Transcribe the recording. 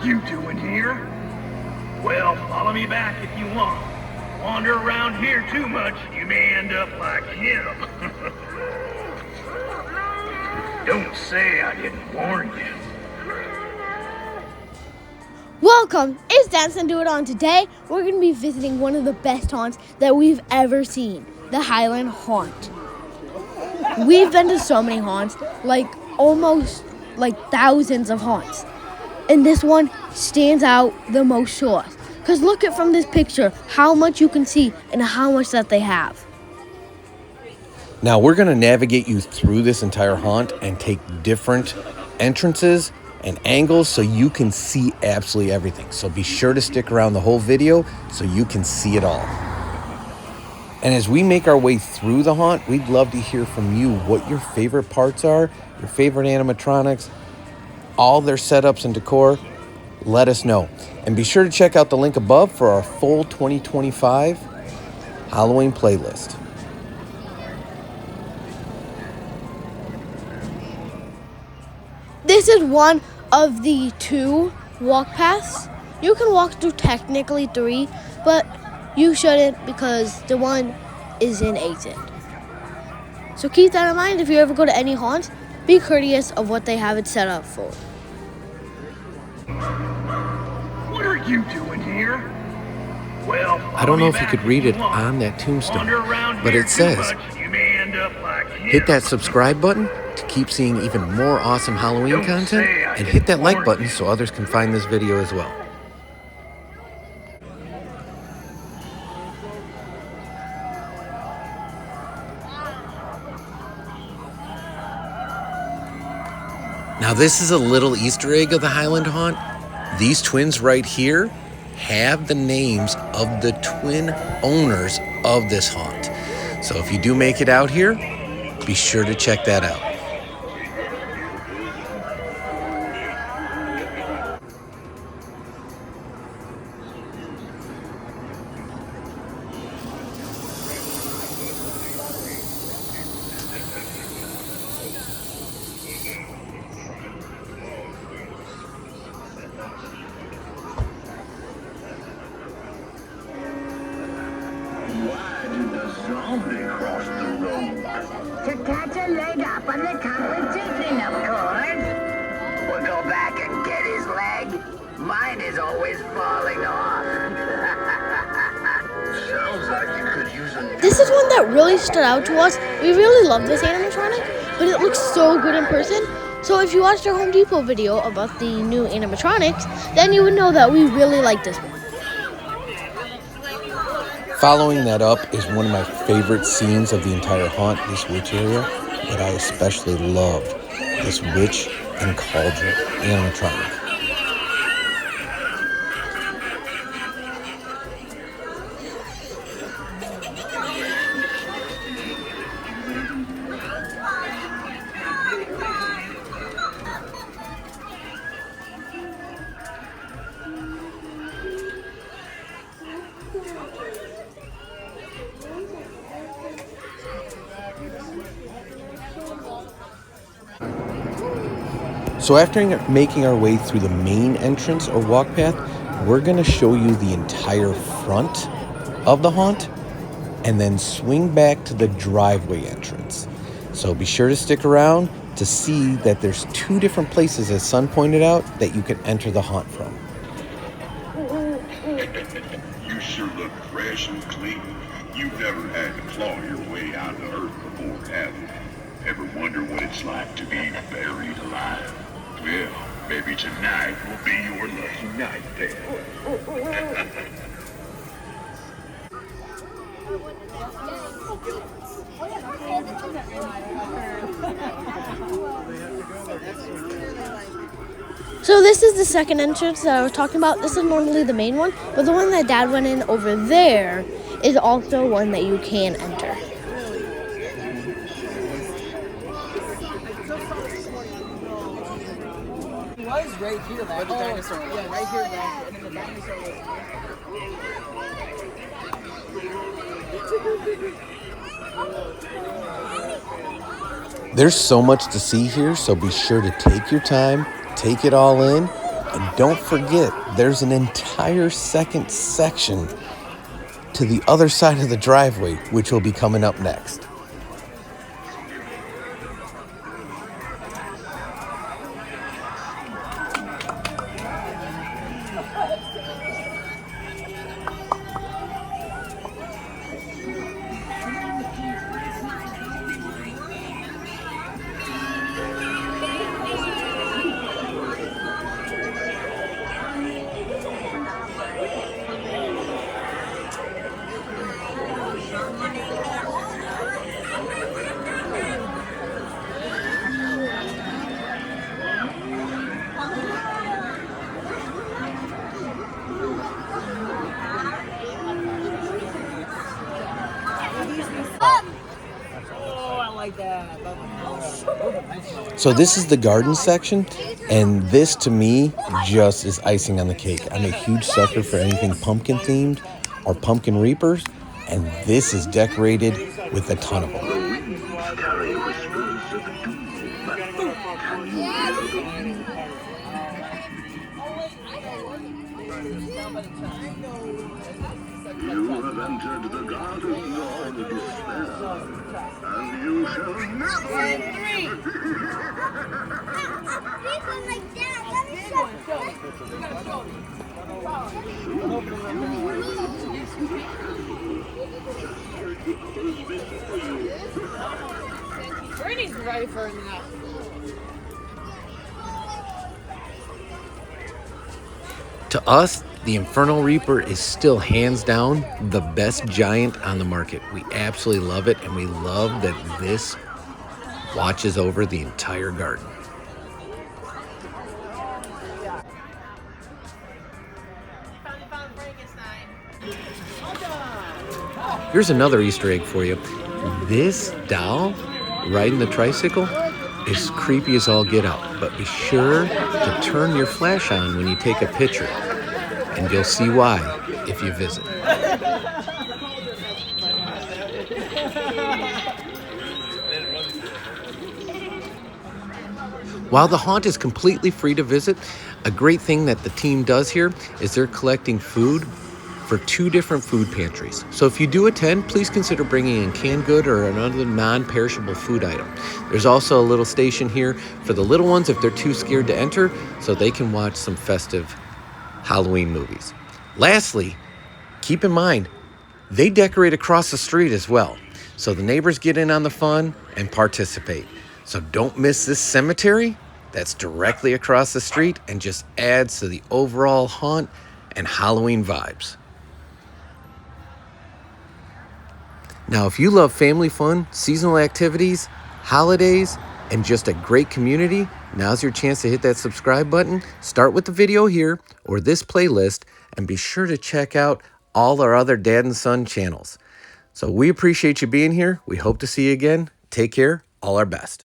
you doing here? Well, follow me back if you want. Wander around here too much, you may end up like him. Don't say I didn't warn you. Welcome, it's Dance and Do It On. Today, we're going to be visiting one of the best haunts that we've ever seen, the Highland Haunt. We've been to so many haunts, almost thousands of haunts. And this one stands out the most to us. Because look at from this picture how much you can see and how much that they have. Now we're going to navigate you through this entire haunt and take different entrances and angles so you can see absolutely everything. So be sure to stick around the whole video so you can see it all. And as we make our way through the haunt, we'd love to hear from you what your favorite parts are, your favorite animatronics, all their setups and decor. Let us know. And be sure to check out the link above for our full 2025 Halloween playlist. This is one of the 2 walk paths. You can walk through technically 3, but you shouldn't because the one is in exit. So keep that in mind if you ever go to any haunt. Be courteous of what they have it set up for. What are you doing here? Well, I don't know if you could read it on that tombstone, but it says, hit that subscribe button to keep seeing even more awesome Halloween content, and hit that like button so others can find this video as well. Now this is a little Easter egg of the Highland Haunt. These twins right here have the names of the twin owners of this haunt. So if you do make it out here, be sure to check that out. Cross the road. To catch a leg up on the competition, of course. We'll go back and get his leg. Mine is always falling off. Sounds like you could use a... This is one that really stood out to us. We really love this animatronic, but it looks so good in person. So if you watched our Home Depot video about the new animatronics, then you would know that we really like this one. Following that up is one of my favorite scenes of the entire haunt, this witch area, but I especially loved this witch and cauldron animatronic. So after making our way through the main entrance or walk path, we're going to show you the entire front of the haunt and then swing back to the driveway entrance. So be sure to stick around to see that there's 2 different places, as Sun pointed out, that you can enter the haunt from. You sure look fresh and clean. You've never had to claw your way out of Earth before, have you? Ever wonder what it's like to be buried alive? Well, maybe tonight will be your lucky night then. So this is the second entrance that I was talking about. This is normally the main one, but the one that Dad went in over there is also one that you can enter. It was right here, where the dinosaur was. Yeah, right here, and then the dinosaur There's so much to see here, so be sure to take your time, take it all in, And don't forget, there's an entire second section to the other side of the driveway, which will be coming up next. Oh, I like that. So this is the garden section, and this to me just is icing on the cake. I'm a huge sucker for anything pumpkin themed or pumpkin reapers, and this is decorated with a ton of them. Carry whispers of doom. Can you hear them? You have entered the garden of despair, and you shall never. Brady's ready for it now. To us, the Infernal Reaper is still hands down the best giant on the market. We absolutely love it, and we love that this watches over the entire garden. Here's another Easter egg for you. This doll riding the tricycle is creepy as all get out, but be sure to turn your flash on when you take a picture, and you'll see why if you visit. While the haunt is completely free to visit, a great thing that the team does here is they're collecting food for 2 different food pantries. So if you do attend, please consider bringing in canned good or another non-perishable food item. There's also a little station here for the little ones if they're too scared to enter, so they can watch some festive Halloween movies. Lastly, keep in mind, they decorate across the street as well, so the neighbors get in on the fun and participate. So don't miss this cemetery that's directly across the street and just adds to the overall haunt and Halloween vibes. Now, if you love family fun, seasonal activities, holidays, and just a great community, now's your chance to hit that subscribe button. Start with the video here or this playlist, and be sure to check out all our other Dad and Son channels. So we appreciate you being here. We hope to see you again. Take care. All our best.